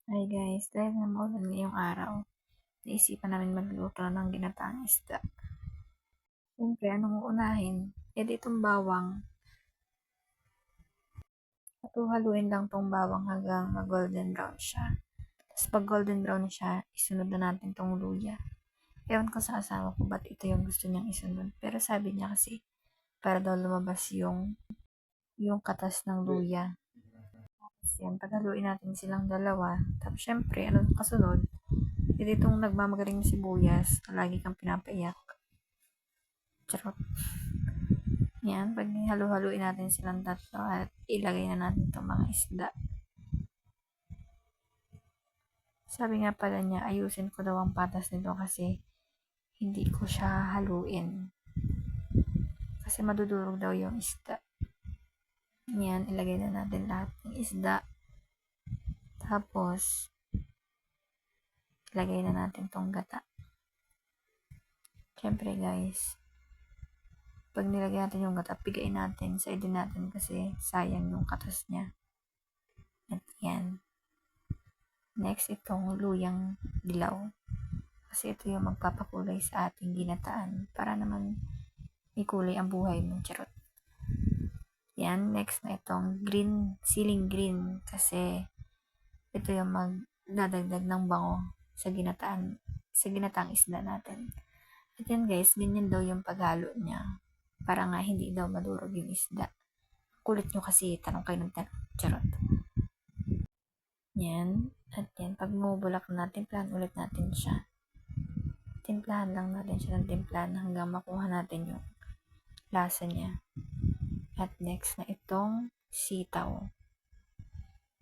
Hi guys, dahil na maulan ngayong araw, naisipan namin magluto ng ginataang isda. Siyempre, anong uunahin? E di itong bawang. Haluin lang tong bawang hanggang mag-golden brown siya. Tapos pag golden brown siya, isunod na natin tong luya. Ewan ko sa asawa ko ba't ito yung gusto niyang isunod. Pero sabi niya kasi, para daw lumabas yung katas ng luya. Tapos yan, paghaluin natin silang dalawa. Tapos syempre, ano kasunod? E di itong nagmamagaling na sibuyas, lagi kang pinapaiyak. Charot. Yan, pag halu-haluin natin silang tatlo at ilagay na natin itong mga isda. Sabi nga pala niya, ayusin ko daw ang patas nito kasi hindi ko siya haluin. Kasi madudurog daw yung isda. Yan, ilagay na natin lahat ng isda. Tapos, ilagay na natin tong gata. Siyempre guys, pag nilagay natin yung gata, pigain natin, saidin natin kasi sayang yung katas niya. At yan. Next, itong luyang dilaw. Kasi ito yung magpapakulay sa ating ginataan para naman may kulay ang buhay mo. Charot. Yan, next na itong green, ceiling green. Kasi ito yung magdadagdag ng bango sa ginataang isda natin. At yan guys, ganyan daw yung paghalo niya. Para nga hindi daw madurog yung isda. Kulit nyo kasi, tanong kayo ng tanong. Charot. Yan. At yan, pag mubulak natin, plan ulit natin siya. Timplahan lang natin siya ng timplahan hanggang makuha natin yung lasa niya. At next na itong sitaw.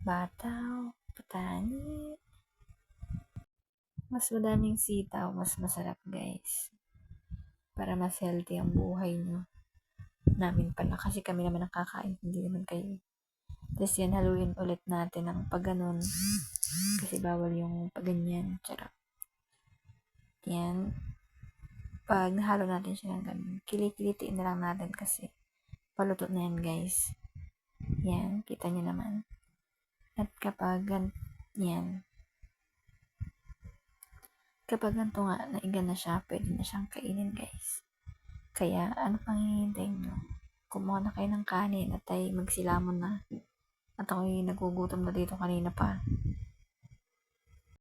Bataw, patani. Mas madaming sitaw, mas masarap guys. Para mas healthy ang buhay nyo. Namin pala, kasi kami naman nakakain, hindi naman kayo. Tapos yan, haluin ulit natin ng pagganon. Kasi bawal yung paganyan. Charot. Yan. Pag nahalo natin siya ng ganun, kilikilitiin na lang natin kasi paluto na yan guys. Yan, kita nyo naman. At kapag ganito nga, naiga na siya, pwede na siyang kainin guys. Kaya, ano pang hihintay nyo? Kumuha na kayo ng kanin at ay magsilamon na. At ako'y nagugutom na dito kanina pa.